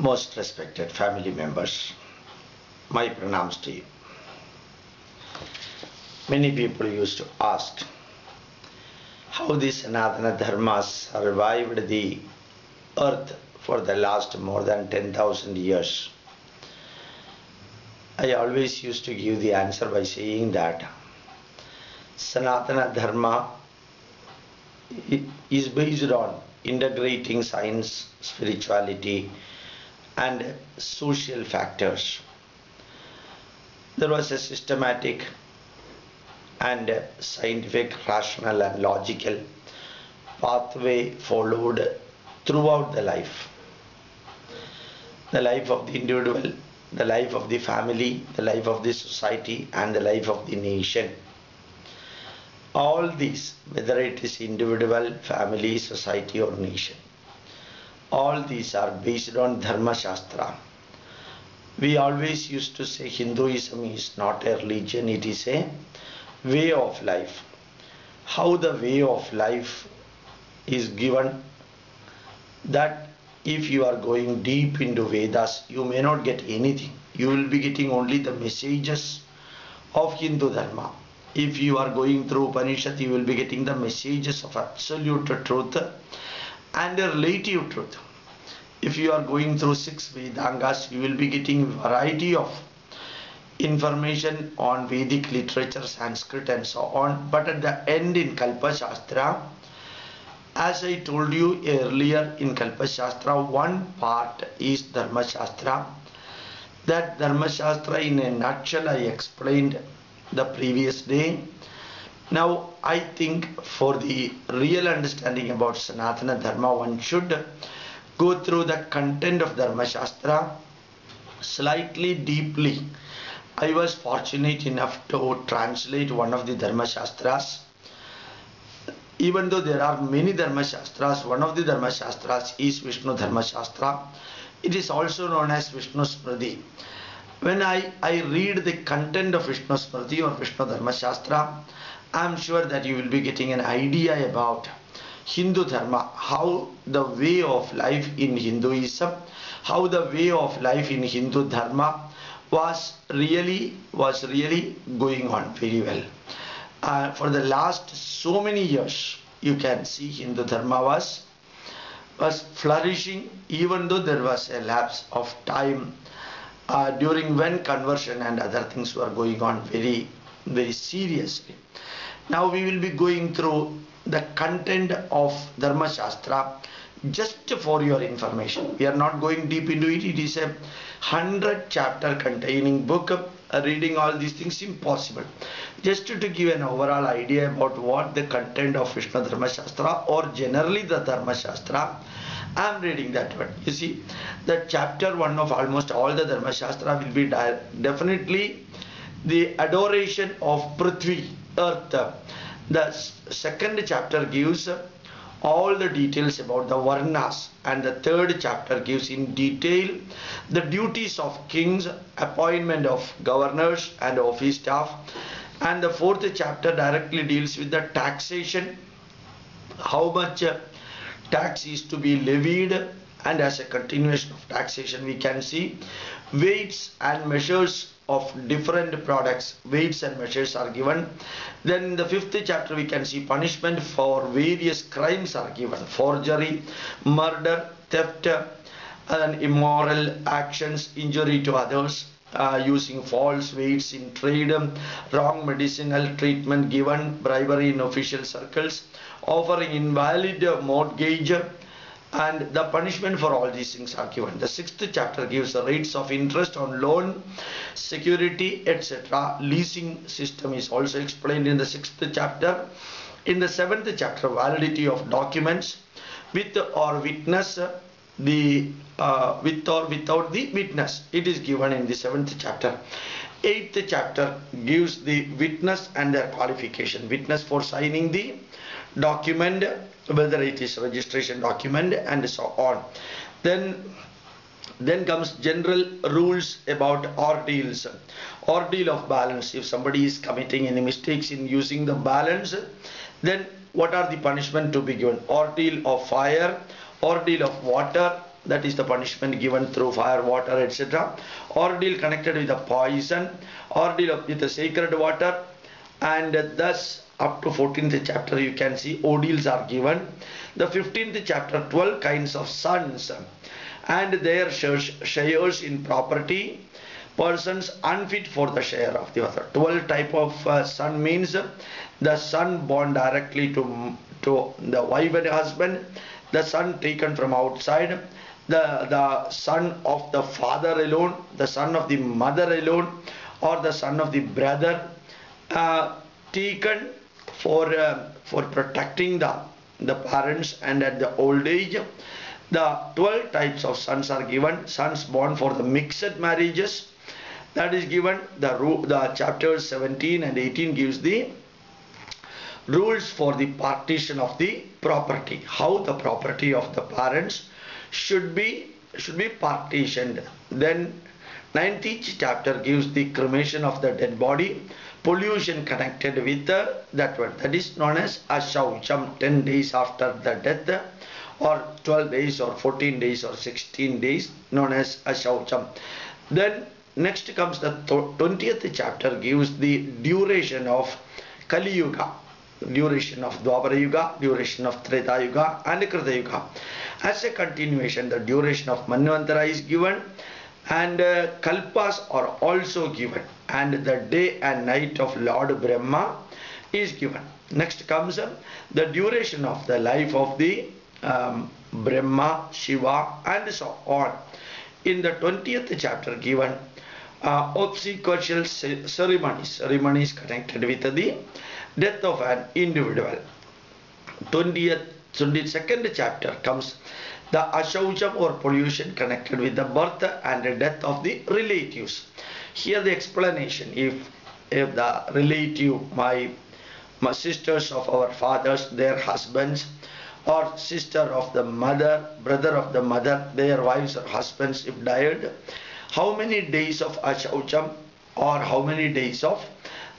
Most respected family members, my pranams to you. Many people used to ask how these Sanatana Dharmas survived the earth for the last more than 10,000 years. I always used to give the answer by saying that Sanatana Dharma is based on integrating science, spirituality and social factors. There was a systematic and scientific, rational and logical pathway followed throughout the life. The life of the individual, the life of the family, the life of the society and the life of the nation. All these, whether it is individual, family, society or nation, all these are based on Dharma Saastra. We always used to say Hinduism is not a religion, it is a way of life. How the way of life is given, that if you are going deep into Vedas, you may not get anything. You will be getting only the messages of Hindu Dharma. If you are going through Upanishad, you will be getting the messages of absolute truth and a relative truth. If you are going through 6 Vedangas, you will be getting variety of information on Vedic literature, Sanskrit and so on. But at the end in Kalpa Shastra, as I told you earlier, in Kalpa Shastra, one part is Dharma Shastra. That Dharma Shastra in a nutshell I explained the previous day. Now I think for the real understanding about Sanatana Dharma, one should go through the content of Dharma Shastra slightly deeply. I was fortunate enough to translate one of the Dharma Shastras. Even though there are many Dharma Shastras, one of the Dharma Shastras is Vishnu Dharma Shastra. It is also known as Vishnu Smriti. When I read the content of Vishnu Smriti or Vishnu Dharma Shastra, I am sure that you will be getting an idea about Hindu Dharma, how the way of life in Hinduism, how the way of life in Hindu Dharma was really going on very well. For the last so many years, you can see Hindu Dharma was flourishing, even though there was a lapse of time during when conversion and other things were going on very seriously. Now we will be going through the content of Dharma Shastra just for your information. We are not going deep into it. It is a 100 chapter containing book. Reading all these things impossible. Just to give an overall idea about what the content of Vishnu Dharma Shastra or generally the Dharma Shastra, I am reading that one. You see, the chapter 1 of almost all the Dharma Shastra will be definitely the adoration of Prithvi, earth. The second chapter gives all the details about the Varnas, and the third chapter gives in detail the duties of kings, appointment of governors and office staff, and the fourth chapter directly deals with the taxation, how much tax is to be levied, and as a continuation of taxation we can see weights and measures of different products. Weights and measures are given. Then in the fifth chapter we can see punishment for various crimes are given: forgery, murder, theft and immoral actions, injury to others, using false weights in trade, wrong medicinal treatment given, bribery in official circles, offering invalid mortgage, and the punishment for all these things are given. The sixth chapter gives the rates of interest on loan, security, etc. Leasing system is also explained in the sixth chapter. In the seventh chapter, validity of documents, with or witness, with or without the witness, it is given in the seventh chapter. Eighth chapter gives the witness and their qualification. Witness for signing the document, whether it is registration document and so on. Then comes general rules about ordeals. Ordeal of balance. If somebody is committing any mistakes in using the balance, then what are the punishment to be given? Ordeal of fire, ordeal of water, that is the punishment given through fire, water, etc. Ordeal connected with the poison, ordeal with the sacred water, and thus up to 14th chapter you can see ordeals are given. The 15th chapter, 12 kinds of sons and their shares in property, persons unfit for the share of the other. 12 type of son means the son born directly to the wife and husband, the son taken from outside, the son of the father alone, the son of the mother alone, or the son of the brother, taken for protecting the parents and at the old age. The 12 types of sons are given. Sons born for the mixed marriages, that is given. The chapters 17 and 18 gives the rules for the partition of the property, how the property of the parents should be partitioned. Then 19th chapter gives the cremation of the dead body, pollution connected with that one, that is known as ashaucham, 10 days after the death, or 12 days or 14 days or 16 days, known as ashaucham. Then next comes the 20th chapter, gives the duration of Kali Yuga, duration of Dwapara Yuga, duration of Treta Yuga and Krita Yuga. As a continuation, the duration of Manvantara is given, and Kalpas are also given, and the day and night of Lord Brahma is given. Next comes the duration of the life of the Brahma, Shiva and so on. In the 20th chapter given obsequious ceremonies connected with the death of an individual. 22nd chapter comes the ashaucham or pollution connected with the birth and the death of the relatives. Here the explanation, if the relative, my sisters of our fathers, their husbands, or sister of the mother, brother of the mother, their wives or husbands if died, how many days of ashaucham or how many days of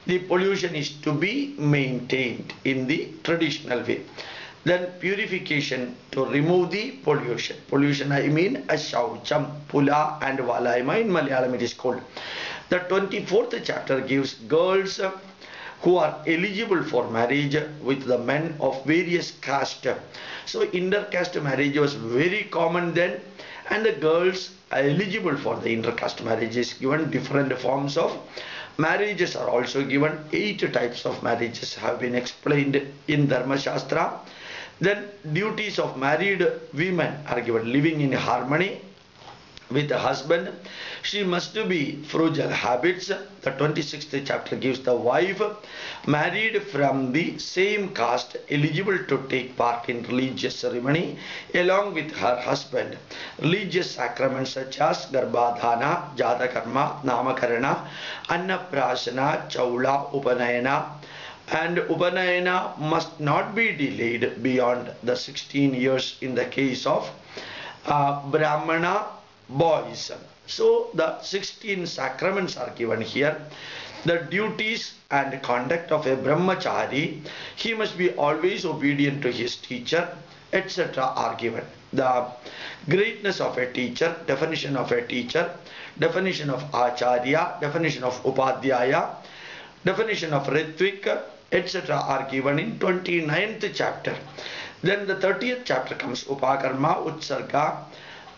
the pollution is to be maintained in the traditional way. Then purification to remove the pollution. Pollution I mean ashaucham, pula and valaima in Malayalam it is called. The 24th chapter gives girls who are eligible for marriage with the men of various caste. So inter-caste marriage was very common then, and the girls are eligible for the inter-caste marriage is given. Different forms of marriages are also given. 8 types of marriages have been explained in Dharma Saastra. Then duties of married women are given. Living in harmony with the husband, she must be frugal habits. The 26th chapter gives the wife married from the same caste eligible to take part in religious ceremony along with her husband. Religious sacraments such as Garbhadhana, Jatakarma, Namakarana, Annaprasana, Chaula, Upanayana, and Upanayana must not be delayed beyond the 16 years in the case of Brahmana boys. So the 16 sacraments are given here. The duties and conduct of a brahmachari, he must be always obedient to his teacher, etc. are given. The greatness of a teacher, definition of a teacher, definition of acharya, definition of upadhyaya, definition of ritvik, etc. are given in 29th chapter. Then the 30th chapter comes upakarma, utsarga.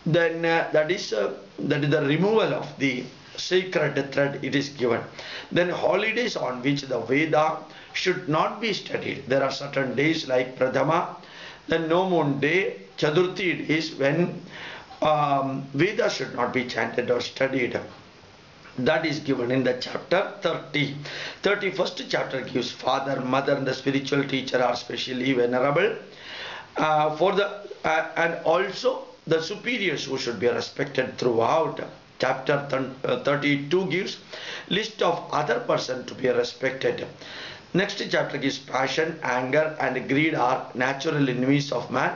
Then that is the removal of the sacred thread, it is given. Then holidays on which the Veda should not be studied. There are certain days like Pradhama, then no moon day, Chaturthi days when Veda should not be chanted or studied. That is given in the chapter 30. 31st chapter gives father, mother and the spiritual teacher are specially venerable. And also the superiors who should be respected throughout. Chapter 32 gives list of other persons to be respected. Next chapter gives passion, anger and greed are natural enemies of man,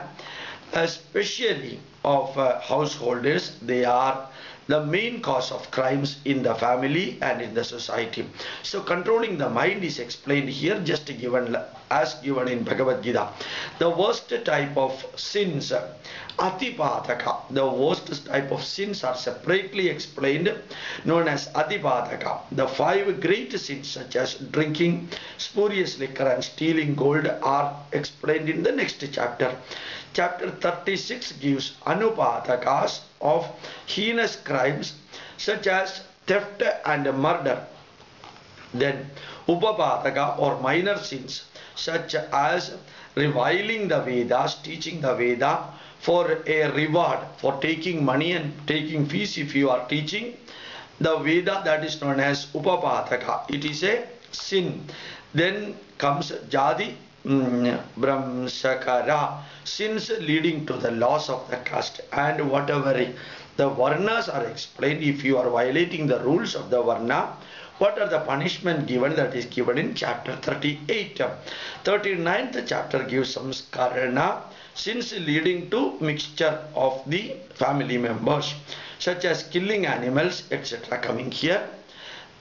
especially of householders. They are the main cause of crimes in the family and in the society. So controlling the mind is explained here, just given as given in Bhagavad Gita. The worst type of sins, Atipadaka, the worst type of sins are separately explained, known as Atipadaka. The 5 great sins such as drinking spurious liquor and stealing gold are explained in the next chapter. Chapter 36 gives Anupadakas of heinous crimes such as theft and murder. Then Upapadaka or minor sins such as reviling the Vedas, teaching the Veda for a reward, for taking money and taking fees if you are teaching the Veda, that is known as Upapadaka. It is a sin. Then comes Jadi Brahmsakara, sins leading to the loss of the caste, and whatever the Varnas are explained. If you are violating the rules of the Varna, what are the punishment given? That is given in chapter 38. 39th chapter gives Samskarana, sins leading to mixture of the family members, such as killing animals, etc. coming here.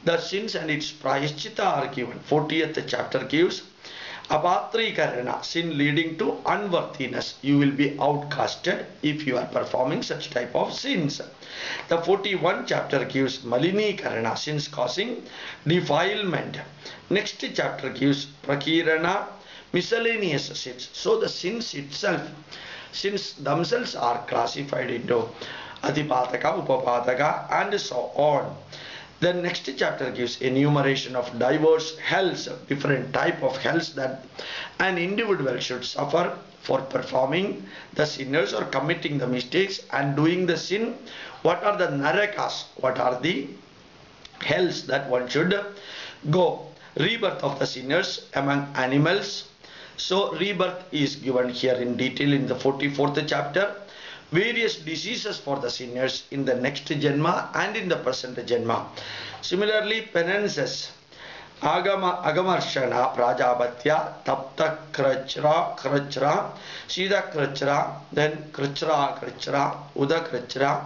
The sins and its prayashchita are given. 40th chapter gives Apatrikarana, sin leading to unworthiness. You will be outcasted if you are performing such type of sins. The 41st chapter gives Malinikarana, sins causing defilement. Next chapter gives Prakirana, miscellaneous sins. So the sins itself, sins themselves are classified into Adipataka, Upapadaka and so on. The next chapter gives enumeration of diverse hells, different type of hells that an individual should suffer for performing the sinners or committing the mistakes and doing the sin. What are the narakas? What are the hells that one should go? Rebirth of the sinners among animals. So rebirth is given here in detail in the 44th chapter. Various diseases for the sinners in the next Janma and in the present Janma. Similarly, penances, Agamarshana, Prajapatya, Tapta Krachra, Sida Krachra, then Krachra, Uda Krachra,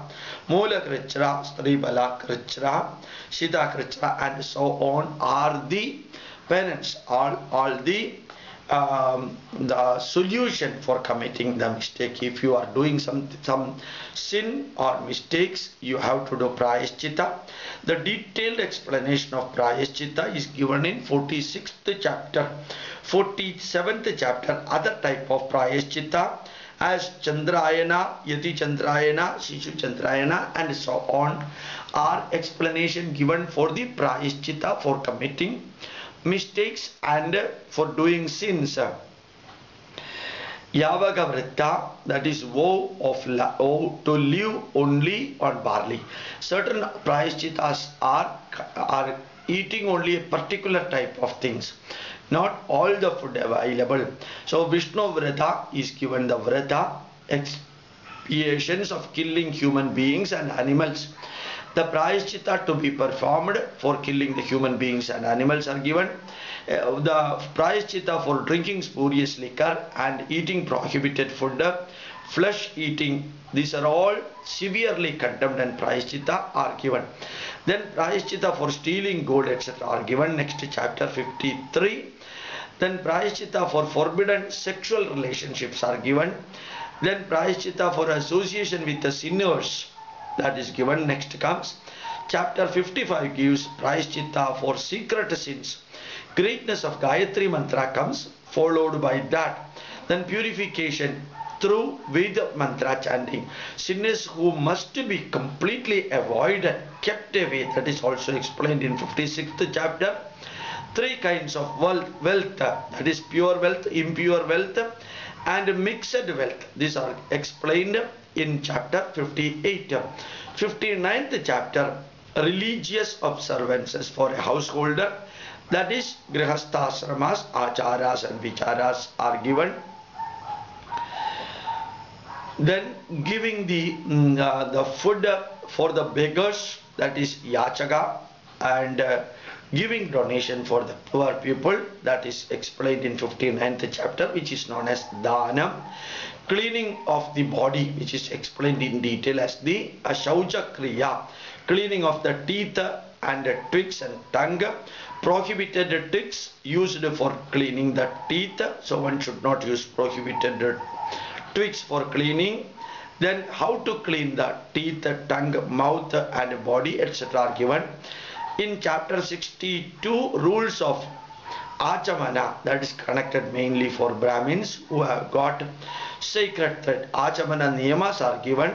Mula Krachra, Stribala Krachra, Sida Krachra, and so on are the penance, all the solution for committing the mistake. If you are doing some sin or mistakes, you have to do prayashchita. The detailed explanation of prayashchita is given in 46th chapter. 47th chapter, other type of prayashchita as Chandrayana, Yati Chandrayana, Shishu Chandrayana and so on are explanation given for the prayashchita for committing mistakes and for doing sins. Yavaga Vritta, that is vow to live only on barley. Certain prayashchitas are eating only a particular type of things, not all the food available. So Vishnu Vrata is given the Vrata, expiations of killing human beings and animals. The prayashchita to be performed for killing the human beings and animals are given. The prayashchita for drinking spurious liquor and eating prohibited food, flesh eating, these are all severely condemned and prayashchita are given. Then prayashchita for stealing gold, etc. are given. Next chapter 53. Then prayashchita for forbidden sexual relationships are given. Then prayashchita for association with the sinners, that is given. Next comes chapter 55 gives prayashchita for secret sins. Greatness of Gayatri mantra comes, followed by that. Then purification through Veda mantra chanting. Sinners who must be completely avoided, kept away, that is also explained in 56th chapter. 3 kinds of wealth, that is pure wealth, impure wealth and mixed wealth. These are explained in chapter 58. 59th chapter, religious observances for a householder, that is grihasthasramas, acharas and vicharas are given. Then giving the food for the beggars, that is yachaka, and giving donation for the poor people, that is explained in 59th chapter, which is known as Dhanam. Cleaning of the body, which is explained in detail as the Ashaucha Kriya, cleaning of the teeth and twigs and tongue, prohibited tricks used for cleaning the teeth, so one should not use prohibited twigs for cleaning. Then how to clean the teeth, tongue, mouth and body, etc. are given. In chapter 62, rules of Achamana, that is connected mainly for Brahmins who have got sacred thread. Achamana niyamas are given.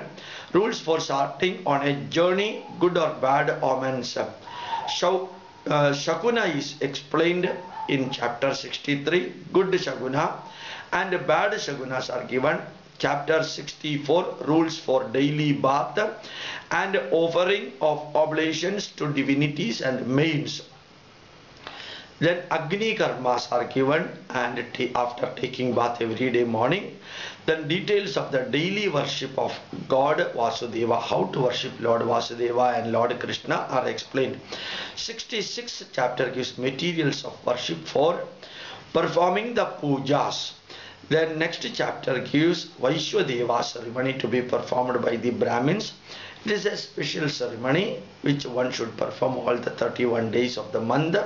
Rules for starting on a journey, good or bad omens. Shakuna is explained in chapter 63. Good Shaguna and bad Shagunas are given. Chapter 64, rules for daily bath and offering of oblations to divinities and maids. Then Agni Karmas are given, and after taking bath every day morning. Then details of the daily worship of God Vasudeva, how to worship Lord Vasudeva and Lord Krishna are explained. 66th chapter gives materials of worship for performing the pujas. Then next chapter gives Vaishwadeva ceremony to be performed by the Brahmins. It is a special ceremony which one should perform all the 31 days of the month.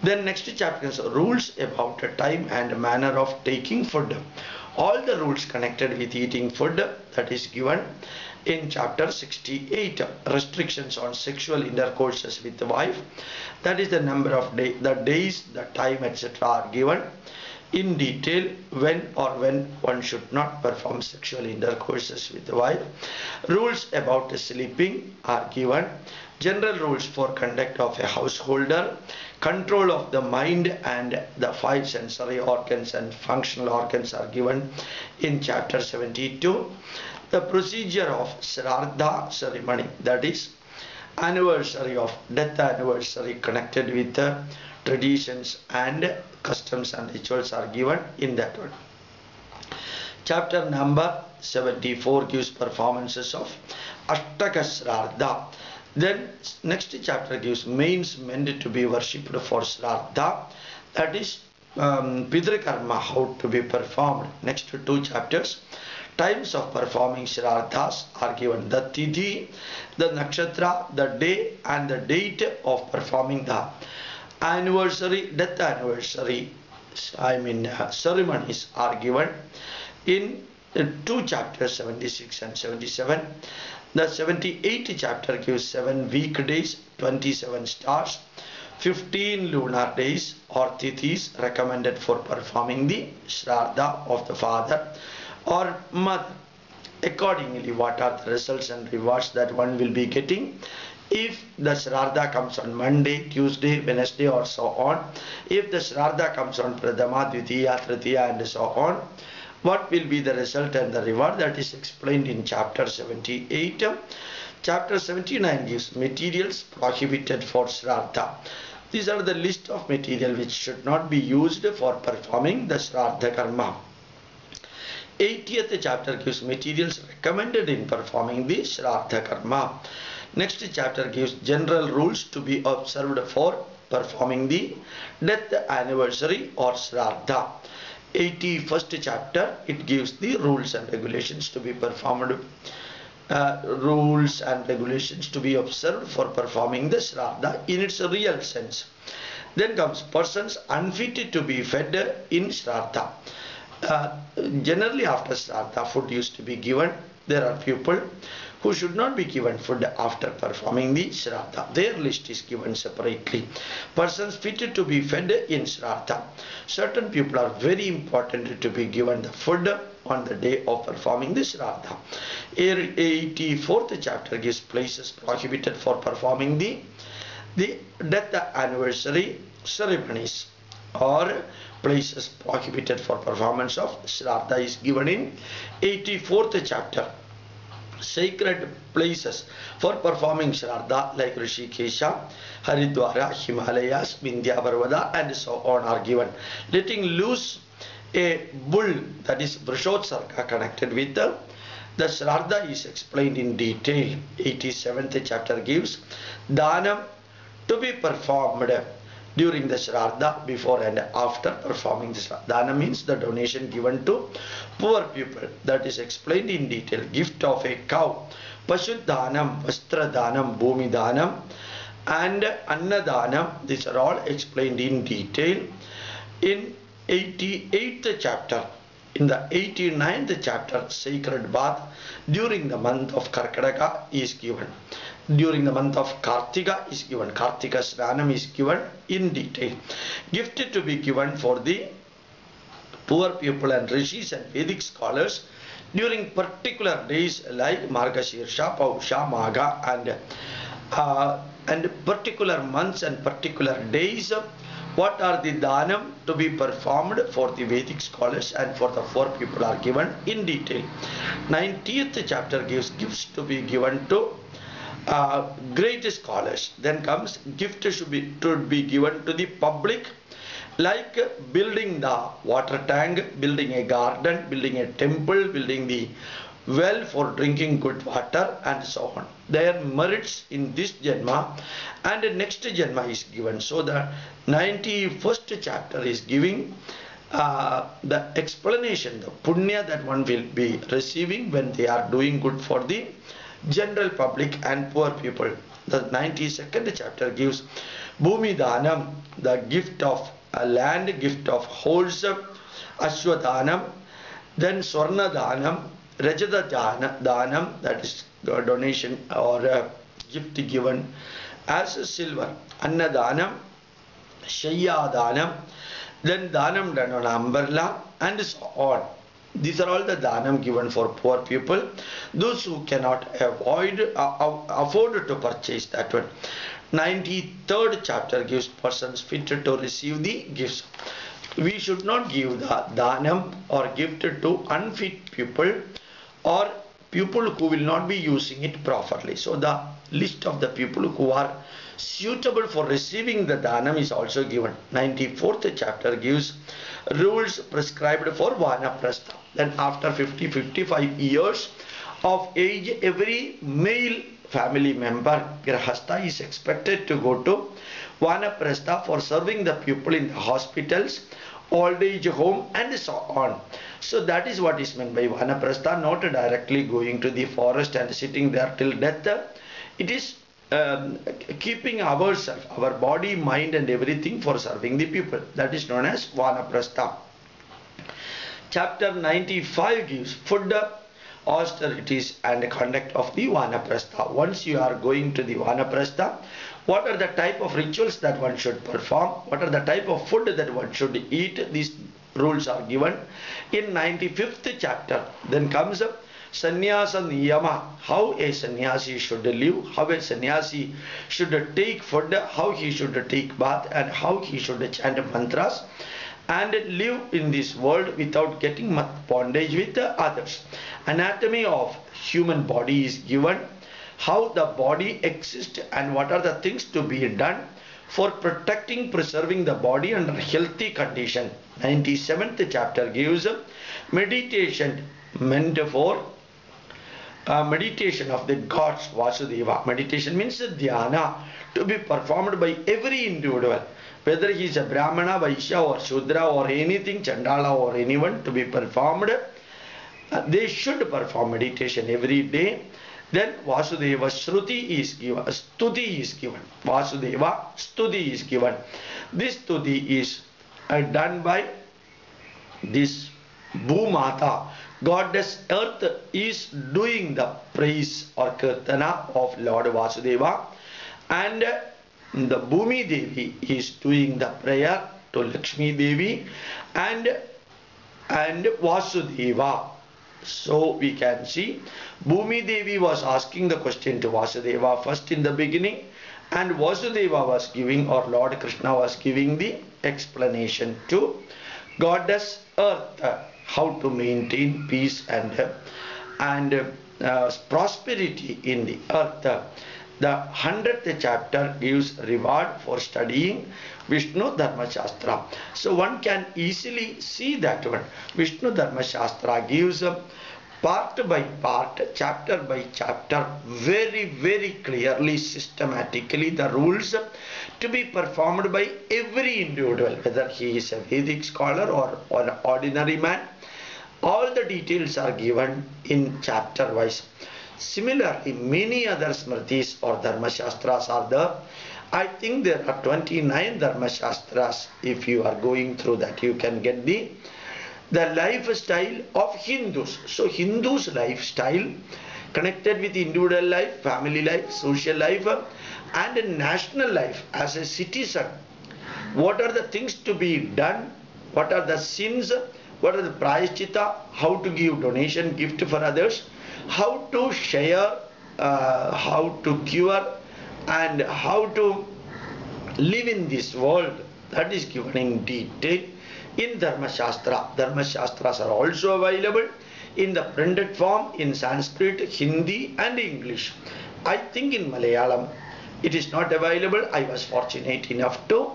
Then next chapter is rules about the time and manner of taking food. All the rules connected with eating food, that is given in chapter 68. Restrictions on sexual intercourses with the wife, that is the number of the days, the time, etc. are given in detail. When one should not perform sexual intercourses with the wife. Rules about sleeping are given. General rules for conduct of a householder. Control of the mind and the 5 sensory organs and functional organs are given in chapter 72. The procedure of Shraddha ceremony, that is anniversary of death anniversary connected with the traditions and customs and rituals are given in that one. Chapter number 74 gives performances of Ashtaka Shraddha. Then next chapter gives means meant to be worshipped for Shraddha, that is Pidra Karma, how to be performed. Next 2 chapters, times of performing Shraddhas are given. The Tithi, the Nakshatra, the day and the date of performing the anniversary, death anniversary, ceremonies are given in 2 chapters, 76 and 77. The 78th chapter gives 7 weekdays, 27 stars, 15 lunar days or tithis recommended for performing the Shraddha of the father or mother. Accordingly, what are the results and rewards that one will be getting? If the Shraddha comes on Monday, Tuesday, Wednesday or so on, if the Shraddha comes on Pradama, Dvitiya, Tritiya and so on, what will be the result and the reward? That is explained in chapter 78. Chapter 79 gives materials prohibited for Shraddha. These are the list of material which should not be used for performing the Shraddha Karma. 80th chapter gives materials recommended in performing the Shraddha Karma. Next chapter gives general rules to be observed for performing the death anniversary or Shraddha. 81st chapter, it gives the rules and regulations to be performed, rules and regulations to be observed for performing the Shraddha in its real sense. Then comes persons unfitted to be fed in Shraddha. Generally after Shraddha, food used to be given. There are people who should not be given food after performing the Shraddha. Their list is given separately. Persons fitted to be fed in Shraddha. Certain people are very important to be given the food on the day of performing the Shraddha. 84th chapter gives places prohibited for performing the death anniversary ceremonies, or places prohibited for performance of Shraddha is given in 84th chapter. Sacred places for performing Shraddha like Rishikesha, Haridwara, Himalayas, Vindhya Parvata and so on are given. Letting loose a bull, that is Vrishotsarga, connected with the Shraddha is explained in detail. 87th chapter gives Dhanam to be performed during the Shraddha, before and after performing the Shraddha. Dana means the donation given to poor people. That is explained in detail. Gift of a cow, Pashuddhanam, Vastradhanam, Bhumidhanam, and Annadhanam. These are all explained in detail in 88th chapter. In the 89th chapter, sacred bath during the month of Karkadaka is given. During the month of Kartika is given. Kartika Sranam is given in detail. Gift to be given for the poor people and rishis and Vedic scholars during particular days like Margashirsha, Pausha, Magha, and particular months and particular days. What are the dhanam to be performed for the Vedic scholars and for the poor people are given in detail. 90th chapter gives gifts to be given to great scholars. Then comes gift to be given to the public, like building the water tank, building a garden, building a temple, building the well for drinking good water, and so on. Their merits in this Janma and next Janma is given. So the 91st chapter is giving the explanation, the punya that one will be receiving when they are doing good for the general public and poor people. The 92nd chapter gives Bhumi Dhanam, the gift of land, gift of horse, Ashwadhanam, then Swarna Dhanam, Rajada Dhanam, that is donation or gift given as silver, Annadhanam, Shayya Dhanam, then Dhanam done on umbrella, and so on. These are all the dhanam given for poor people, those who cannot afford to purchase that one. 93rd chapter gives persons fit to receive the gifts. We should not give the dhanam or gift to unfit people or people who will not be using it properly. So the list of the people who are suitable for receiving the dhanam is also given. 94th chapter gives rules prescribed for vanaprastha. Then after 50-55 years of age, every male family member, grahastha, is expected to go to vanaprastha for serving the people in the hospitals, old age home, and so on. So that is what is meant by vanaprastha, not directly going to the forest and sitting there till death. It is keeping ourselves, our body, mind and everything for serving the people. That is known as vanaprastha. Chapter 95 gives food, austerities and conduct of the vanaprastha. Once you are going to the vanaprastha, what are the type of rituals that one should perform? What are the type of food that one should eat? These rules are given in 95th chapter. Then comes up sannyasa niyama, how a sannyasi should live, how a sannyasi should take food, how he should take bath, and how he should chant mantras and live in this world without getting bondage with others. Anatomy of human body is given, how the body exists and what are the things to be done for protecting, preserving the body under healthy condition. 97th chapter gives meditation meant for meditation of the gods Vasudeva. Meditation means dhyana to be performed by every individual, whether he is a Brahmana, Vaishya or Shudra or anything, Chandala or anyone, to be performed. They should perform meditation every day. Then Vasudeva Shruti is given, Stuti is given. Vasudeva Stuti is given. This Stuti is done by this Bhumata, goddess earth, is doing the praise or kirtana of Lord Vasudeva, and the Bhumi Devi is doing the prayer to Lakshmi Devi and Vasudeva. So we can see Bhumi Devi was asking the question to Vasudeva first in the beginning, and Vasudeva was giving, or Lord Krishna was giving the explanation to goddess earth, how to maintain peace and prosperity in the earth. The 100th chapter gives reward for studying Vishnu Dharma Saastra. So one can easily see that one. Vishnu Dharma Saastra gives part by part, chapter by chapter, very, very clearly, systematically, the rules to be performed by every individual, whether he is a Vedic scholar or an ordinary man. All the details are given in chapter wise. Similarly, many other smritis or Dharma Shastras are there. I think there are 29 Dharma Shastras. If you are going through that, you can get the lifestyle of Hindus. So Hindus lifestyle connected with individual life, family life, social life, and national life as a citizen. What are the things to be done? What are the sins? What are the prayaschitta? How to give donation, gift for others? How to share? How to cure? And how to live in this world? That is given in detail in Dharma Shastra. Dharma Shastras are also available in the printed form in Sanskrit, Hindi and English. I think in Malayalam it is not available. I was fortunate enough to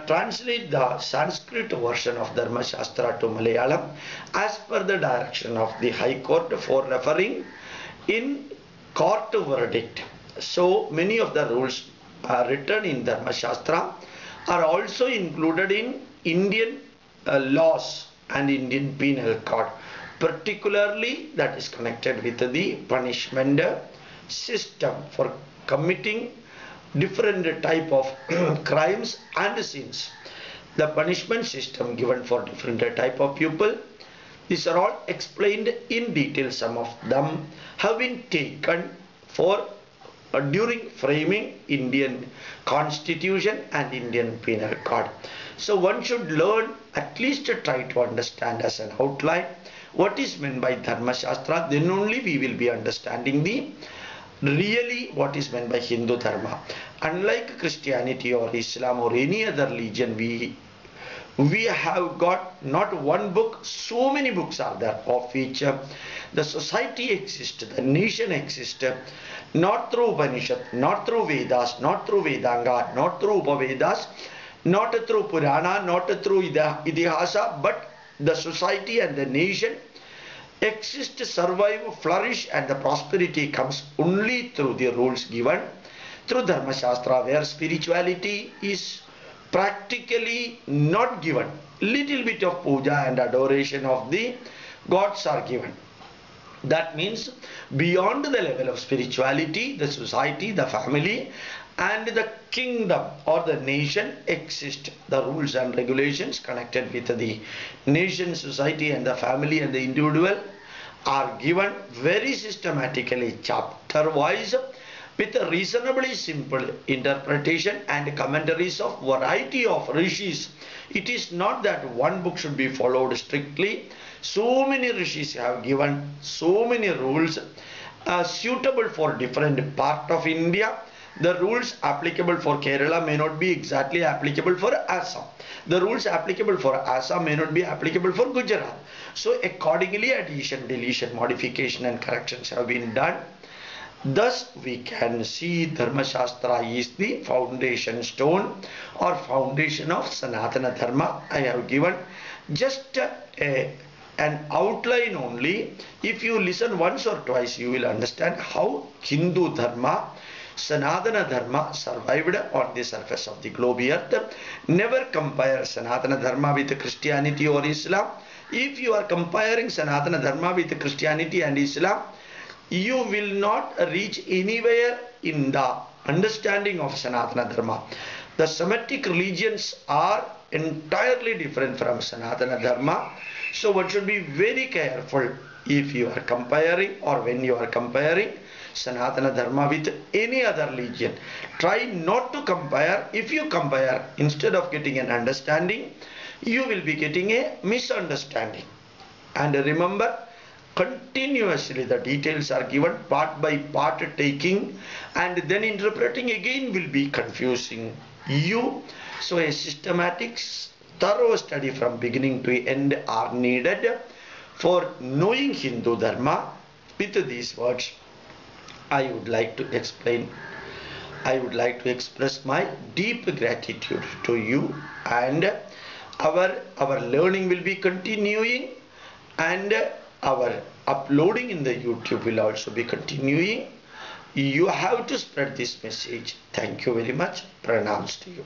translate the Sanskrit version of Dharma Shastra to Malayalam as per the direction of the High Court for referring in court verdict. So many of the rules written in Dharma Shastra are also included in Indian laws and Indian penal code, particularly that is connected with the punishment system for committing different type of crimes and sins. The punishment system given for different type of people, these are all explained in detail. Some of them have been taken for during framing Indian Constitution and Indian Penal Code. So one should learn, at least try to understand as an outline what is meant by Dharma Shastra. Then only we will be understanding the really what is meant by Hindu Dharma. Unlike Christianity or Islam or any other religion, we have got not one book, so many books are there, of which the society exists, the nation exists, not through Upanishad, not through Vedas, not through Vedanga, not through Upavedas, not through Purana, not through Idihasa, but the society and the nation exist, survive, flourish, and the prosperity comes only through the rules given through Dharma Shastra, where spirituality is practically not given. Little bit of puja and adoration of the gods are given. That means beyond the level of spirituality, the society, the family and the kingdom or the nation exist. The rules and regulations connected with the nation, society and the family and the individual are given very systematically, chapter wise, with a reasonably simple interpretation and commentaries of variety of rishis. It is not that one book should be followed strictly. So many rishis have given so many rules suitable for different part of India. The rules applicable for Kerala may not be exactly applicable for Assam. The rules applicable for Assam may not be applicable for Gujarat. So accordingly, addition, deletion, modification and corrections have been done. Thus we can see Dharma Shastra is the foundation stone or foundation of Sanatana Dharma. I have given just an outline only. If you listen once or twice, you will understand how Hindu Dharma, Sanatana Dharma survived on the surface of the globe earth. Never compare Sanatana Dharma with Christianity or Islam. If you are comparing Sanatana Dharma with Christianity and Islam, you will not reach anywhere in the understanding of Sanatana Dharma. The Semitic religions are entirely different from Sanatana Dharma. So one should be very careful if you are comparing or when you are comparing Sanatana Dharma with any other religion. Try not to compare. If you compare, instead of getting an understanding, you will be getting a misunderstanding. And remember, continuously the details are given, part by part taking and then interpreting again will be confusing you. So a systematic, thorough study from beginning to end are needed for knowing Hindu Dharma. With these words, I would like to explain, I would like to express my deep gratitude to you, and our learning will be continuing, and our uploading in the YouTube will also be continuing. You have to spread this message. Thank you very much. Pranams to you.